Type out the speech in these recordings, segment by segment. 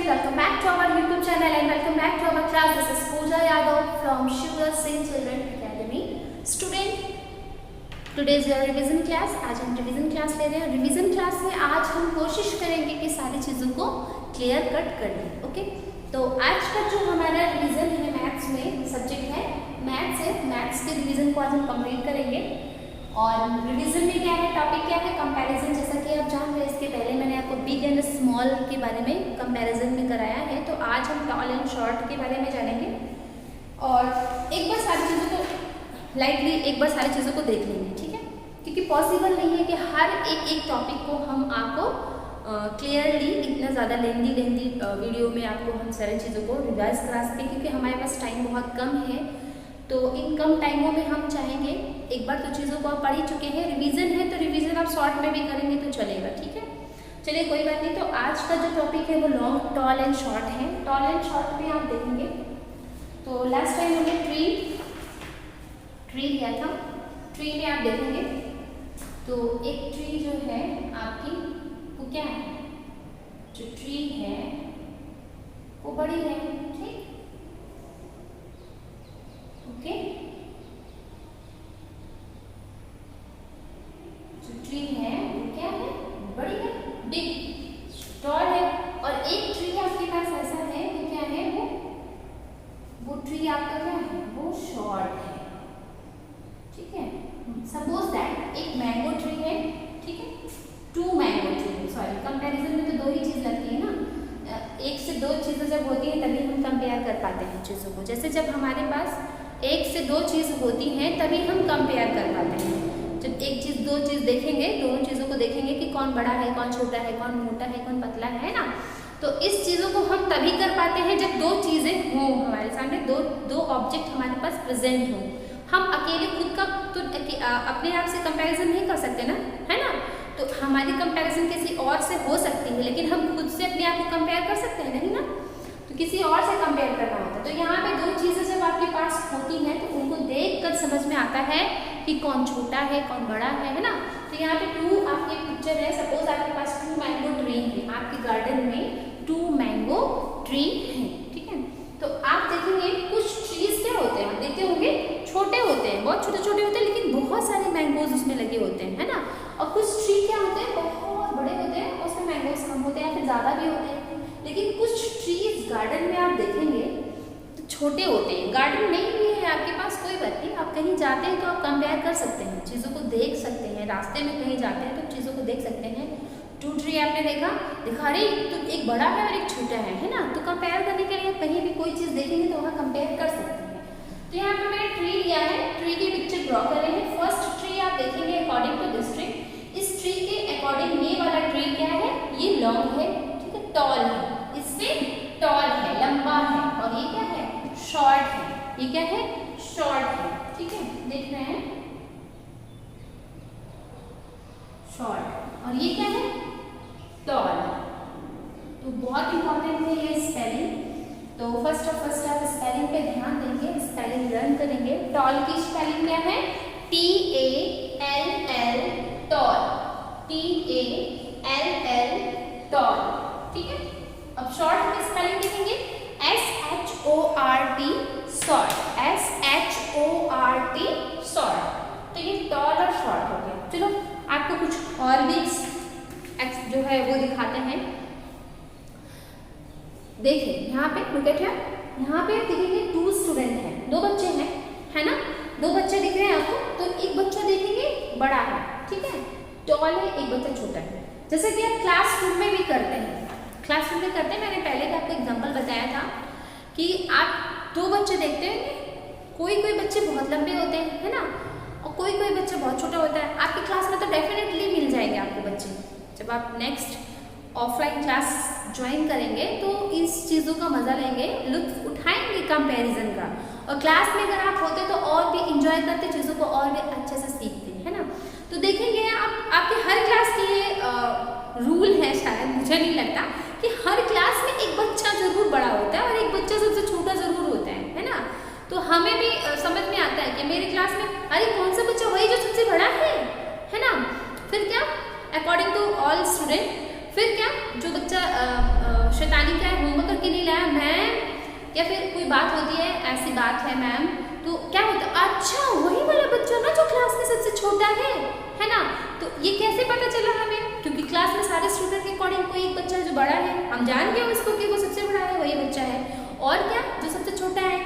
welcome back to our YouTube channel and welcome back to our class. This is Pooja Yadav from Sugar Singh Children Academy. Student, today's your revision class. आज हम revision class ले रहे हैं. Revision class में आज हम कोशिश करेंगे कि सारी चीज़ों को क्लियर कट कर लें. ओके, तो आज का जो हमारा रिवीजन है मैथ्स में सब्जेक्ट है मैथ्स है. मैथ्स के रिवीजन को आज हम कंप्लीट करेंगे. और रिवीजन में क्या है, टॉपिक क्या है, कंपैरिजन. जैसा कि आप जान रहे हैं, इसके पहले मैंने आपको बिग एंड स्मॉल के बारे में कंपैरिजन में कराया है. तो आज हम टॉल एंड शॉर्ट के बारे में जानेंगे और एक बार सारी चीज़ों को लाइटली एक बार सारी चीज़ों को देख लेंगे. ठीक है, क्योंकि पॉसिबल नहीं है कि हर एक टॉपिक को हम आपको क्लियरली इतना ज़्यादा लेंदी वीडियो में आपको हम सारी चीज़ों को रिवाइज करा सकें, क्योंकि हमारे पास टाइम बहुत कम है. तो इन कम टाइमों में हम चाहेंगे, एक बार तो चीज़ों को आप पढ़ ही चुके हैं, रिवीजन है तो रिवीजन आप शॉर्ट में भी करेंगे तो चलेगा. ठीक है, चलिए कोई बात नहीं. तो आज का जो टॉपिक है वो लॉन्ग, टॉल एंड शॉर्ट है. टॉल एंड शॉर्ट में आप देखेंगे तो लास्ट टाइम हमने ट्री लिया था. ट्री में आप देखेंगे तो एक ट्री जो है आपकी वो क्या है, जो ट्री है वो बड़ी है. ठीक, ओके, जो ट्री है वो क्या है, बड़ी है, बिग, टॉल है. और एक ट्री आपके पास ऐसा है वो क्या है, वो ट्री आपका क्या है, वो शॉर्ट है. ठीक है, सपोज दैट एक मैंगो ट्री है. ठीक है, two mango tree, sorry comparison में तो दो ही चीज़ लगती है ना. एक से दो चीज़ें जब होती हैं तभी हम कंपेयर कर पाते हैं चीज़ों को. जैसे जब हमारे पास एक से दो चीज़ होती हैं तभी हम कंपेयर कर पाते हैं. जब एक चीज़ दो चीज़ देखेंगे, दोनों चीज़ों को देखेंगे कि कौन बड़ा है, कौन छोटा है, कौन मोटा है, कौन पतला है ना. तो इस चीज़ों को हम तभी कर पाते हैं जब दो चीज़ें हों हमारे सामने, दो ऑब्जेक्ट हमारे पास प्रेजेंट हों. हम अकेले खुद का तो अपने आप से कंपैरिजन नहीं कर सकते ना, है ना. तो हमारी कंपैरिजन किसी और से हो सकती है, लेकिन हम खुद से अपने आप को कंपेयर कर सकते हैं नहीं ना. तो किसी और से कंपेयर करना होता है. तो यहाँ पे दो चीज़ें जब आपके पास होती हैं तो उनको देखकर समझ में आता है कि कौन छोटा है, कौन बड़ा है ना. तो यहाँ पे टू आपकी पिक्चर है. सपोज आपके पास टू मैंगो ट्री है, आपके गार्डन में टू मैंगो ट्री है. ठीक है, तो आप देखेंगे कुछ ट्रीज क्या होते हैं, आप देखते होंगे छोटे होते हैं, बहुत छोटे छोटे होते हैं, लेकिन बहुत सारे मैंगोज उसमें लगे होते हैं, है ना. और कुछ ट्री क्या होते हैं, बहुत बड़े होते हैं, उसमें मैंगोज कम होते हैं या फिर ज़्यादा भी होते हैं. लेकिन कुछ ट्रीज गार्डन में आप देखेंगे तो छोटे होते हैं. गार्डन नहीं भी है आपके पास, कोई बात नहीं, आप कहीं जाते हैं तो आप कंपेयर कर सकते हैं, चीज़ों को देख सकते हैं. रास्ते में कहीं जाते हैं तो चीज़ों को देख सकते हैं. टू ट्री आपने देखा, अरे तो एक बड़ा है और एक छोटा है ना. तो कंपेयर करने के लिए कहीं भी कोई चीज़ देखेंगे तो वहाँ कंपेयर कर सकते हैं. तो यहाँ पे मैंने ट्री लिया है, ट्री की पिक्चर ड्रॉ कर रहे हैं. फर्स्ट ट्री आप देखेंगे अकॉर्डिंग टू दिस ट्री. इस ट्री के अकॉर्डिंग ये वाला ट्री क्या है, ये लॉन्ग है. ठीक है, टॉल है, इससे टॉल है, लंबा है. और ये क्या है, शॉर्ट है. ये क्या है, शॉर्ट है. ठीक है, देख रहे हैं, शॉर्ट. और ये क्या है, टॉल. तो बहुत इंपॉर्टेंट है ये स्पेलिंग. तो फर्स्ट आप स्पेलिंग पे ध्यान देंगे, स्पेलिंग लर्न करेंगे. टॉल की स्पेलिंग क्या है, TALL, टॉल. TALL, toll. ठीक है, अब शॉर्ट की स्पेलिंग देखेंगे, SHORT, शॉर्ट. SHORT, short. तो ये टॉल और शॉर्ट हो गया. चलो आपको कुछ और भी जो है वो दिखाते हैं. देखिए यहाँ पे लुक एट हियर, यहाँ पे देखेंगे टू स्टूडेंट हैं, दो बच्चे हैं, है ना. दो बच्चे दिख रहे हैं आपको. तो एक बच्चा देखेंगे बड़ा है, ठीक है, टॉल है, एक बच्चा छोटा है. जैसे कि आप क्लासरूम में भी करते हैं, क्लासरूम में करते हैं. मैंने पहले भी आपको एग्जांपल बताया था कि आप दो बच्चे देखते हैं, कोई बच्चे बहुत लंबे होते हैं, है ना, और कोई बच्चा बहुत छोटा होता है. आपकी क्लास में तो डेफिनेटली मिल जाएंगे आपको बच्चे. जब आप नेक्स्ट ऑफलाइन क्लास ज्वाइन करेंगे तो इस चीज़ों का मज़ा लेंगे, लुत्फ उठाएंगे कंपैरिजन का. और क्लास में अगर आप होते तो और भी इंजॉय करते, चीज़ों को और भी अच्छे से सीखते, है ना. तो देखेंगे आप, आपके हर क्लास के ये रूल है, शायद मुझे नहीं लगता कि हर क्लास में एक बच्चा ज़रूर बड़ा होता है और एक बच्चा सबसे छोटा ज़रूर होता है ना. तो हमें भी समझ में आता है कि मेरी क्लास में अरे कौन सा बच्चा वही जो सबसे बड़ा है ना. फिर क्या, अकॉर्डिंग टू ऑल स्टूडेंट फिर क्या, जो बच्चा शैतानी क्या है, होमवर्क करके नहीं लाया मैम, या फिर कोई बात होती है, ऐसी बात है मैम, तो क्या होता है, अच्छा वही वाला बच्चा ना जो क्लास में सबसे छोटा है ना। तो ये कैसे पता चला हमें, क्योंकि क्लास में सारे स्टूडेंट के अकॉर्डिंग कोई एक बच्चा जो बड़ा है, हम जान गए उसको कि वो सबसे बड़ा है, वही बच्चा है। और क्या, जो सबसे छोटा है,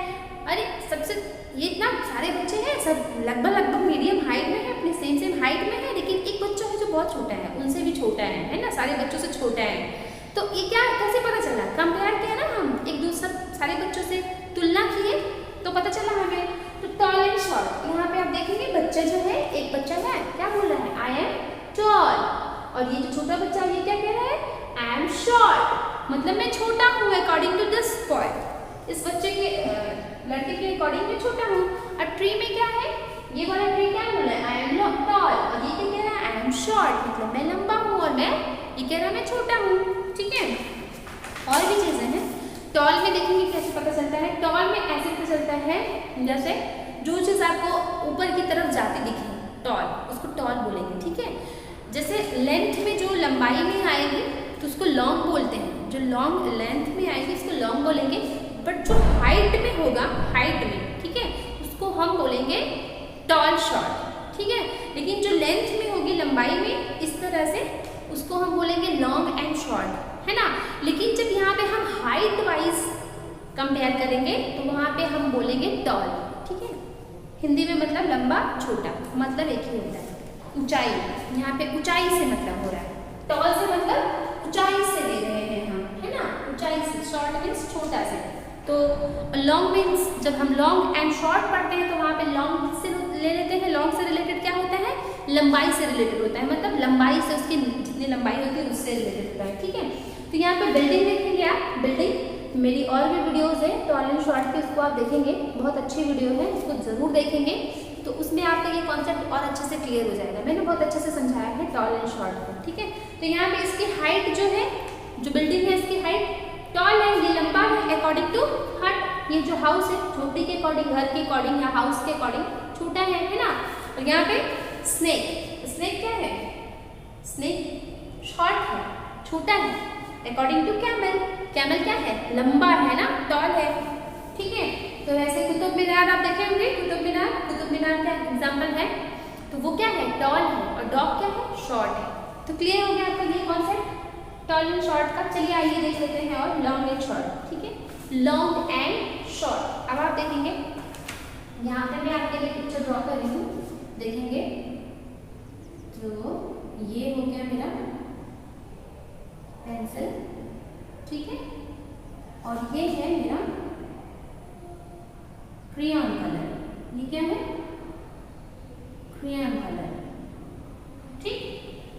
अरे सबसे, ये इतना सारे बच्चे हैं, सब लगभग मीडियम हाइट में है, अपनी सेम हाइट में है, लेकिन एक बच्चा है जो बहुत छोटा है, उनसे भी छोटा है ना, सारे बच्चों से छोटा है। तो ये क्या, कैसे पता चला, कंपेयर किया ना हम एक दूसरे सारे बच्चों से, तुलना किए तो पता चला हमें। तो टॉल एंड शॉर्ट, यहाँ पे आप देखेंगे बच्चा जो है, एक बच्चा है क्या बोल रहा है, आई एम टॉल, और ये जो छोटा बच्चा है ये क्या कह रहा है, आई एम शॉर्ट, मतलब मैं छोटा हूँ अकॉर्डिंग टू दिस बॉय, इस बच्चे के लड़के के अकॉर्डिंग मैं छोटा हूँ। और ट्री में क्या है, ये वाला ट्री क्या बोल रहा है, आई एम टॉल, और ये क्या कह रहा है, आई एम शॉर्ट, मतलब मैं लंबा हूँ, और मैं, ये कह रहा है मैं छोटा हूँ। ठीक है, और भी चीजें हैं। टॉल में देखेंगे कैसे पता चलता है, टॉल में ऐसे पता चलता है, जैसे जो चीज आपको ऊपर की तरफ जाती दिखे, टॉल, उसको टॉल बोलेंगे। ठीक है, जैसे लेंथ में जो लंबाई में आएगी तो उसको लॉन्ग बोलते हैं, जो लॉन्ग लेंथ में आएगी उसको लॉन्ग बोलेंगे, बट जो हाइट में होगा, हाइट में, ठीक है, उसको हम बोलेंगे टॉल शॉर्ट। ठीक है, लेकिन जो लेंथ में होगी, लंबाई में, इस तरह से उसको हम बोलेंगे लॉन्ग एंड शॉर्ट, है ना। लेकिन जब यहाँ पे हम हाइट वाइज कंपेयर करेंगे तो वहाँ पे हम बोलेंगे टॉल। ठीक है, हिंदी में मतलब लंबा छोटा, मतलब एक ही होता है। ऊंचाई, यहाँ पे ऊंचाई से मतलब हो रहा है, टॉल से मतलब ऊंचाई से ले रहे हैं हम, है ना, ऊंचाई से, शॉर्ट मीन्स छोटा से। तो लॉन्ग मीन्स, जब हम लॉन्ग एंड शॉर्ट पढ़ते हैं तो वहाँ पे लॉन्ग से ले लेते हैं, लॉन्ग से रिलेटेड क्या होता है, लंबाई से रिलेटेड होता है, मतलब लंबाई से, उसकी जितनी लंबाई होती है उससे रिलेटेड होता है। ठीक है, तो यहाँ पे बिल्डिंग देखेंगे आप, बिल्डिंग, मेरी और भी वीडियोस है टॉल एंड शॉर्ट के, उसको आप देखेंगे, बहुत अच्छी वीडियो है, उसको जरूर देखेंगे, तो उसमें आपका ये कॉन्सेप्ट और अच्छे से क्लियर हो जाएगा। मैंने बहुत अच्छे से समझाया है टॉल एंड शॉर्ट को। ठीक है, तो यहाँ पे इसकी हाइट जो है, जो बिल्डिंग है इसकी हाइट टॉल है, ये लंबा है अकॉर्डिंग टू हट, ये जो हाउस है झोपड़ी के अकॉर्डिंग, घर के अकॉर्डिंग या हाउस के अकॉर्डिंग छोटा है ना। और यहाँ पे स्नेक, स्नेक क्या है, स्नेक शॉर्ट है, छोटा है अकॉर्डिंग टू कैमल, कैमल क्या है, लंबा है ना, टॉल है। ठीक है, तो वैसे कुतुब मीनार आप देखे होंगे, कुतुब मीनार का एग्जाम्पल है, तो वो क्या है, टॉल है, और डॉग क्या है, शॉर्ट है। तो क्लियर हो गया आपका ये कॉन्सेप्ट टॉल एंड शॉर्ट का। चलिए आइए देख लेते हैं और लॉन्ग एंड शॉर्ट। ठीक है, लॉन्ग एंड शॉर्ट, अब आप देखेंगे यहाँ पे मैं आपके लिए पिक्चर ड्रॉ कर रही हूँ, देखेंगे तो ये हो गया मेरा पेंसिल, ठीक है, और ये है मेरा क्रेयॉन कलर, ये क्या है, क्रेयॉन कलर, ठीक,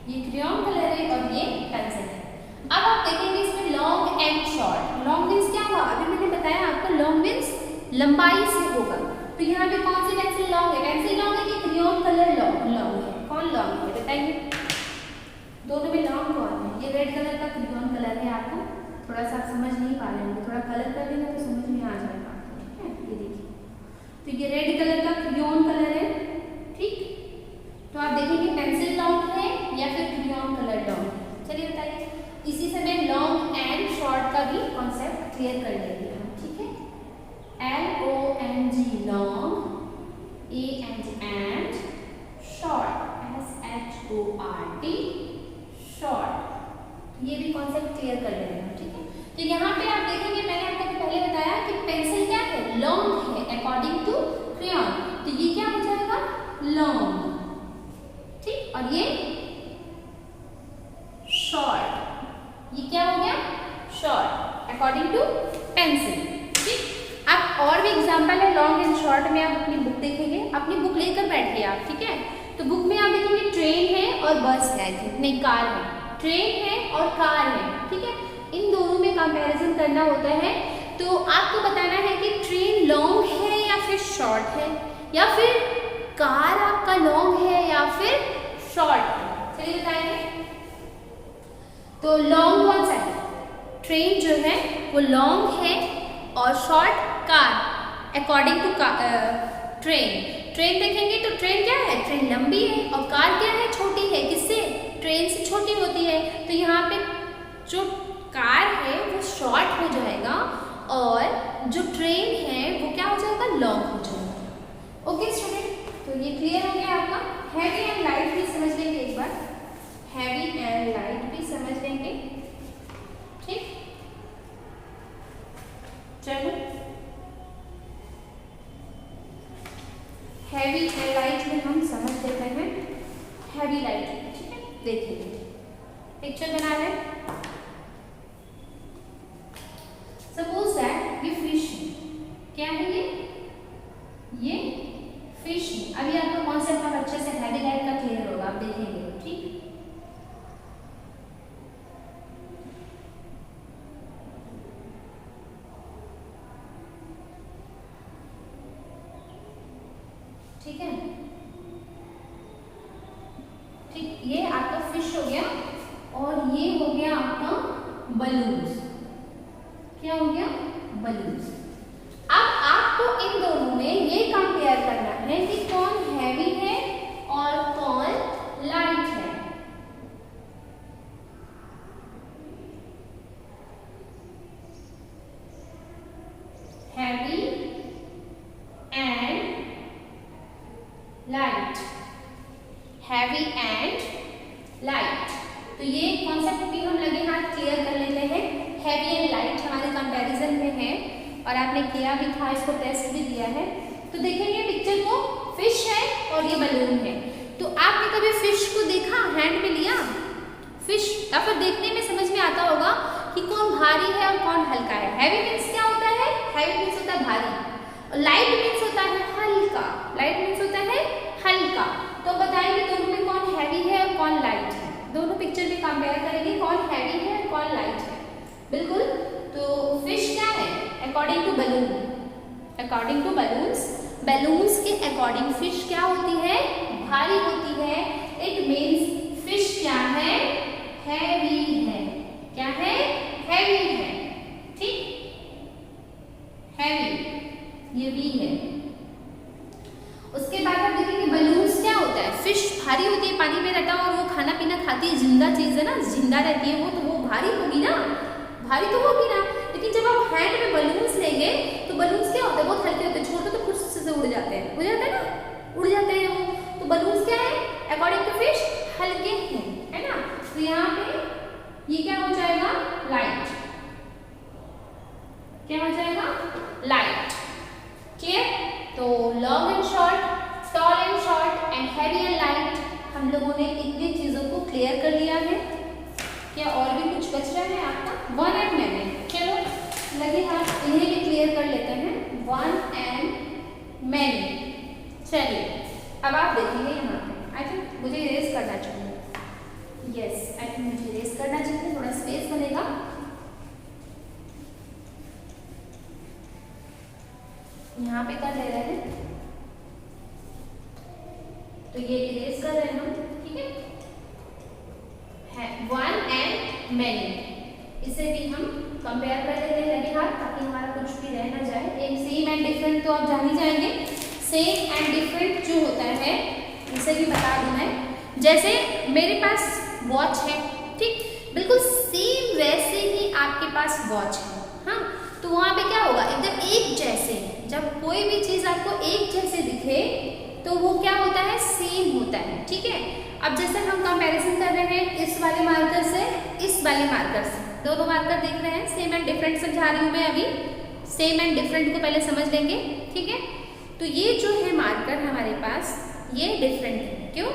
ये क्रेयॉन कलर है और ये पेंसिल है। अब आप देखेंगे इसमें long and short, long means क्या हुआ, अभी मैंने बताया आपको, लॉन्ग मीन्स लंबाई से होगा, तो यहाँ पे कौन सी पेंसिल लॉन्ग है, पेंसिल लॉन्ग है कि क्रेयॉन कलर लॉन्ग है, कौन लॉन्ग है बताइए, दोनों में लॉन्ग कौन है, ये रेड कलर का क्रेयॉन कलर है, आपको थोड़ा सा समझ नहीं पा रहे होंगे, थोड़ा कलर कर देना तो समझ में आ जाएगा, ठीक है, ये देखिए, तो ये रेड कलर का क्रेयॉन कलर है, ठीक, तो आप देखेंगे पेंसिल लॉन्ग है या फिर क्रेयॉन कलर लॉन्ग है, चलिए बताइए। इसी से मैं लॉन्ग एंड शॉर्ट का भी कॉन्सेप्ट क्लियर कर लेंगे हम, ठीक है, LONG long, AND and short, SHORT short, ये भी कॉन्सेप्ट क्लियर कर लेंगे हम, ठीक है। तो यहाँ पे आप देखेंगे मैंने आपको पहले बताया कि पेंसिल क्या है, लॉन्ग है अकॉर्डिंग टू क्रेयॉन, तो ये क्या हो जाएगा, लॉन्ग, ठीक, और ये शॉर्ट, ये क्या हो गया, शॉर्ट अकॉर्डिंग टू पेंसिल, ठीक। अब और भी एग्जांपल है लॉन्ग एंड शॉर्ट में, आप अपनी बुक देखेंगे, अपनी बुक लेकर बैठिए आप, ठीक है, तो बुक में आप देखेंगे ट्रेन है और बस है, नहीं कार है, ट्रेन है और कार है, ठीक है, इन दोनों में कंपैरिजन करना होता है, तो आपको बताना है कि ट्रेन लॉन्ग है या फिर शॉर्ट है, या फिर कार आपका लॉन्ग है या फिर शॉर्ट है, चलिए बताएंगे। तो लॉन्ग कौन सा है, ट्रेन जो है वो लॉन्ग है और short car according to train, train देखेंगे तो ट्रेन क्या है, ट्रेन लंबी है, और कार क्या है, छोटी है, किससे, ट्रेन से छोटी होती है, तो यहाँ पे जो कार है वो शॉर्ट हो जाएगा और जो ट्रेन है वो क्या हो जाएगा, लॉन्ग हो जाएगा। ओके स्टूडेंट, तो ये क्लियर हो गया आपका। हैवी एंड लाइट भी समझ लेंगे एक बार, हैवी एंड लाइट भी समझ लेंगे। ठीक, चलो हैवी एंड लाइट में हम समझ लेते हैं। हैवी लाइट, ठीक है, देखिए पिक्चर बना रहे हैं। सपोज दैट ये फिश है, क्या है ये फिश है। अभी आपका कॉन्सेप्ट अब अच्छे से हैवी लाइट का क्लियर होगा, आप देखेंगे। ठीक, ठीक है, ठीक, ये आपका फिश हो गया और ये हो गया आपका बलून्स। क्या हो गया, बलून्स। अब आपको इन दोनों में ये कंपेयर करना है कि कौन हैवी है और कौन लाइट है। Heavy and light, heavy and light. तो ये कॉन्सेप्ट भी हम लगे हाथ क्लियर कर लेते हैं। हैवी एंड लाइट हमारे कंपैरिजन में है और आपने किया भी था, इसको टेस्ट भी दिया है। तो देखेंगे पिक्चर को, फिश है और ये बलून है। तो आपने कभी फिश को देखा, हैंड में लिया फिश, या फिर देखने में समझ में आता होगा कि कौन भारी है और कौन हल्का है। हैवी मीन्स क्या होता है, हैवी मीन्स होता है भारी, और लाइट मीन्स होता है हल्का, लाइट मीन्स होता है हल्का। तो बताएंगे दोनों में कौन हैवी है और कौन लाइट है। दोनों पिक्चर में कंपेयर करेंगे कौन हैवी है और कौन लाइट है। बिल्कुल, तो फिश क्या है according to balloon, according to balloons के अकॉर्डिंग फिश क्या होती है, भारी होती है। इट मीन्स फिश क्या है, हैवी है। क्या है, हैवी है। ठीक, हैवी ये भी है। उसके बाद आप देखेंगे बलून्स क्या होता है, फिश भारी होती है, पानी में रहता है और वो खाना पीना खाती है, जिंदा चीज है ना, जिंदा रहती है वो, तो वो भारी होगी ना, भारी तो होगी ना। लेकिन जब आप हैंड में बलून्स लेंगे तो बलून्स क्या होते हैं, बहुत हल्के होते हैं, छोटे तो फुर्सत से उड़ जाते हैं, उड़ जाते हैं ना, उड़ जाते हैं वो। तो बलून्स क्या है अकॉर्डिंग टू फिश, हल्के हैं, है ना। तो यहाँ पे ये क्या हो जाएगा, लाइट। क्या हो जाएगा, लाइट। क्लियर। तो long and short, tall and short and heavy and light, हम लोगों ने इतनी चीजों को क्लियर कर लिया है। क्या और भी कुछ बच रहा है आपका, वन एंड मैनी। चलो लगे हाथ इन्हें भी क्लियर कर लेते हैं, वन एंड मैनी। चलिए अब आप देखेंगे यहाँ पे, आई थिंक मुझे इरेज करना चाहिए, यस आई थिंक मुझे इरेज करना चाहिए, थोड़ा स्पेस बनेगा। यहाँ पे कर ले रहे हैं, तो ये इरेज कर रहे हैं हम, ठीक है, वन एंड मैनी। इसे भी हम कंपेयर कर लेते हैं लगे हाथ, ताकि हमारा कुछ भी रह ना जाए। एक सेम एंड डिफरेंट तो आप जान ही जाएंगे, सेम एंड डिफरेंट जो होता है इसे भी बता दूं मैं। जैसे मेरे पास वॉच है, ठीक, बिल्कुल सेम वैसे ही आपके पास वॉच है, हाँ, तो वहाँ पे क्या होगा, एकदम एक जैसे। जब कोई भी चीज आपको एक जैसे दिखे तो वो क्या होता है, सेम होता है, ठीक है। अब जैसे हम कंपैरिजन कर रहे हैं इस वाले मार्कर से इस वाले मार्कर से, दोनों मार्कर देख रहे हैं, सेम एंड डिफरेंट समझा रही हूँ मैं अभी। सेम एंड डिफरेंट को पहले समझ लेंगे, ठीक है। तो ये जो है मार्कर हमारे पास, ये डिफरेंट है, क्यों,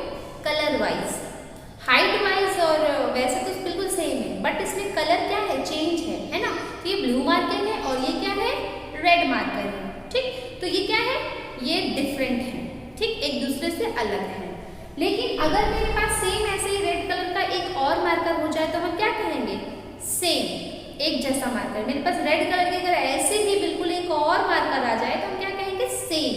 कलर वाइज, हाइट वाइज और वैसे तो बिल्कुल सेम है, बट इसमें कलर क्या है, चेंज है ना। तो ये ब्लू मार्कर है और ये क्या है, रेड मार्कर है, ठीक। तो ये क्या है, ये डिफरेंट है, ठीक, एक दूसरे से अलग है। लेकिन अगर मेरे पास सेम ऐसे ही रेड कलर का एक और मार्कर हो जाए तो हम क्या कहेंगे, सेम, एक जैसा मार्कर। मेरे पास रेड कलर के अगर ऐसे ही बिल्कुल एक और मार्कर आ जाए तो हम क्या कहेंगे, सेम,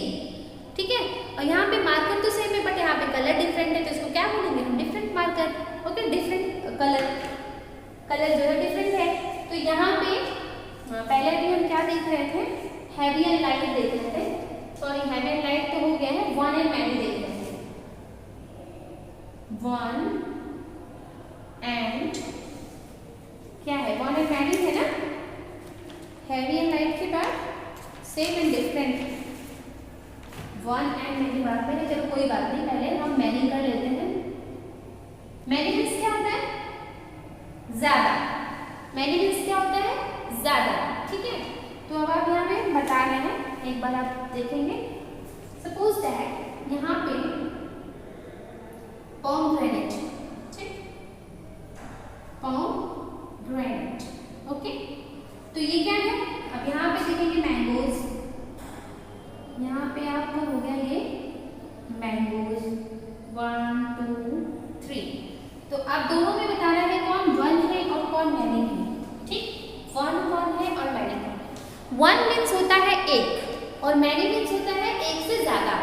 ठीक है। और यहाँ पे मार्कर तो सेम है बट यहाँ पे कलर डिफरेंट है, तो इसको क्या बोलेंगे हम, different marker. Okay, different colour, colour जो है डिफरेंट है। तो यहाँ पे पहले भी हम क्या देख रहे थे, हैवी एंड लाइट देख रहे थे, सॉरी हैवी एंड लाइट तो हो गया है, वन एंड मैनी देख रहे थे, वन एंड मैनी है ना, हैवी एंड लाइट के बाद same and different, one and many बात में, चलो कोई बात नहीं, पहले हम मैनी कर लेते हैं। मैनी मीन्स क्या होता है? ज्यादा। मैनी मीन्स क्या होता है? ज्यादा, ठीक है। तो अब आप यहाँ पे बता रहे हैं, एक बार आप देखेंगे। सपोज दैट यहाँ पे पोमग्रेनेट, ठीक, पोमग्रेनेट, ओके। तो ये क्या है? अब यहाँ पे देखेंगे मैंगोज, यहाँ पे आपका हो गया ये मैंगोज, 1 2 3। तो आप दोनों में बता रहे हैं कौन वन है और कौन मैनी है, ठीक। वन कौन है और मैनी कौन है? वन मीन्स होता है एक और मैनी मीन्स होता है एक से ज्यादा,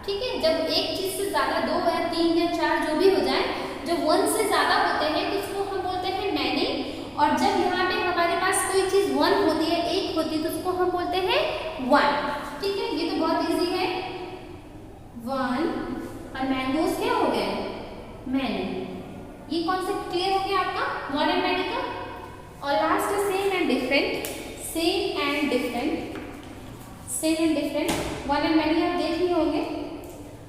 ठीक है। जब एक चीज से ज्यादा, 2 या 3 या 4 जो भी हो जाए, जब वन से ज्यादा होते हैं तो उसको हम बोलते हैं मैनी। और जब यहाँ पे हमारे पास कोई चीज वन होती है, एक होती है, तो उसको हम बोलते हैं वन, ठीक है। ये तो बहुत इजी है, वन और मैंगोज क्या हो गए? मैनी। ये कॉन्सेप्ट क्लियर हो गया आपका वन एंड मैनी का। और लास्ट है same and different. Same and different, same and different, one and many आप देख लिए होंगे।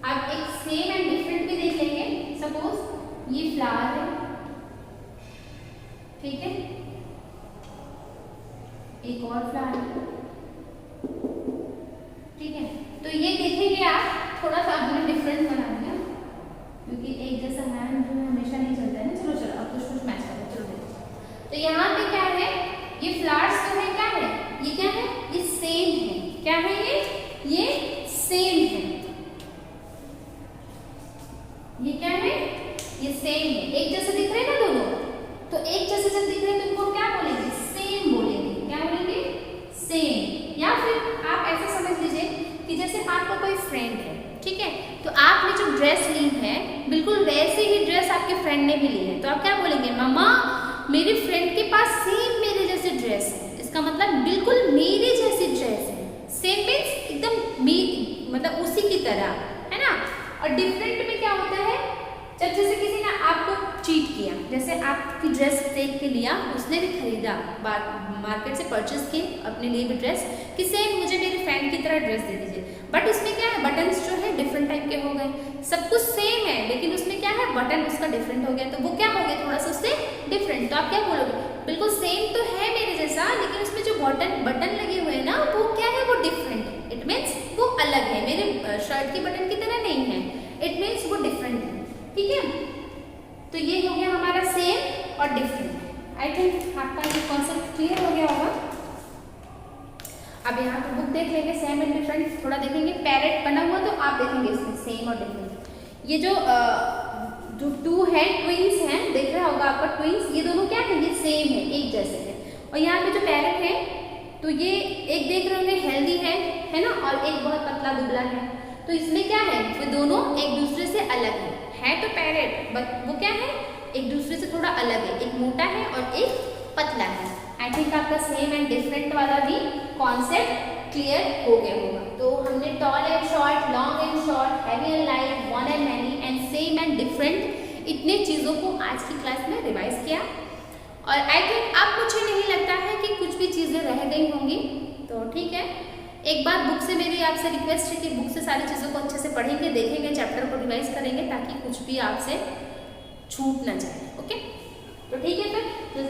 आप एक सेम एंड डिफरेंट भी देख लेंगे। सपोज ये फ्लावर है, ठीक है, एक और फ्लावर है, ठीक है। तो ये देखेंगे आप, थोड़ा सा हमने डिफरेंट बना दिया क्योंकि एक जैसा है जो हमेशा नहीं चलता है ना। चलो चलो अब कुछ मैच करें, चलो देखो। तो यहाँ पे क्या है? ये फ्लावर्स जो है क्या है? ये क्या है? ये सेम है। क्या है ये सेम है। ये क्या है? ये सेम है। एक जैसे दिख रहे हैं ना दोनों, तो एक जैसे जब दिख रहे हैं तो इनको क्या बोलेंगे? सेम बोलेंगे। क्या बोलेंगे? सेम। या फिर आप ऐसे समझ लीजिए कि जैसे आपका कोई फ्रेंड है, ठीक है, तो आपने जो ड्रेस ली है बिल्कुल वैसे ही ड्रेस आपके फ्रेंड ने भी ली है, तो आप क्या बोलेंगे? मम्मा मेरी फ्रेंड के पास सेम मेरे जैसे ड्रेस है। इसका मतलब बिल्कुल मेरे जैसी ड्रेस है। सेम मीन्स एकदम मतलब उसी की तरह, है ना। और डिफरेंट में क्या होता है? जब जैसे किसी ने आपको चीट किया, जैसे आपकी ड्रेस देख के लिया, उसने भी खरीदा, मार्केट से परचेज किए अपने लिए भी ड्रेस, कि सेम मुझे मेरी फ्रेंड की तरह ड्रेस दे दीजिए। बट उसमें क्या है? बटन्स जो है डिफरेंट टाइप के हो गए। सब कुछ सेम है लेकिन उसमें क्या है? बटन उसका डिफरेंट हो गया, तो वो क्या हो गया? थोड़ा सा उससे डिफरेंट। तो आप क्या बोलोगे? बिल्कुल सेम तो है मेरे जैसा, लेकिन उसमें जो बटन लगे हुए हैं ना, वो क्या है? वो डिफरेंट है। इट मीन्स वो अलग है, मेरे शर्ट की बटन की तरह नहीं है। इट मीन्स वो डिफरेंट है, ठीक है। तो ये हो गया हमारा सेम और डिफरेंट। आई थिंक आपका ये कॉन्सेप्ट क्लियर हो गया होगा। अब यहाँ पे बुक देख लेंगे, सेम एंड डिफरेंट थोड़ा देखेंगे। पैरेट बना हुआ तो आप देखेंगे इसमें सेम और डिफरेंट। ये जो टू है, ट्विंस हैं, देख रहा होगा आपका ट्विंस, ये दोनों क्या है? ये सेम है, एक जैसे है। और यहाँ पे जो पैरेट है, तो ये एक देख रहे होंगे हेल्दी है ना, और एक बहुत पतला दुबला है। तो इसमें क्या है? वो दोनों एक दूसरे से अलग है तो पैरेट, बट वो क्या है? एक दूसरे से थोड़ा अलग है, एक मोटा है और एक पतला है। आई थिंक आपका सेम एंड डिफरेंट वाला भी कॉन्सेप्ट क्लियर हो गया होगा। तो हमने tall and short, long and short, heavy and light, one and many and same and different, इतने चीज़ों को आज की क्लास में रिवाइज किया। और आई थिंक अब मुझे नहीं लगता है कि कुछ भी चीज़ें रह गई होंगी, तो ठीक है। एक बार बुक से मेरी आपसे रिक्वेस्ट है कि बुक से सारी चीज़ों को अच्छे से पढ़ेंगे, देखेंगे, चैप्टर को रिवाइज करेंगे, ताकि कुछ भी आपसे छूट ना जाए। ओके, तो ठीक है फिर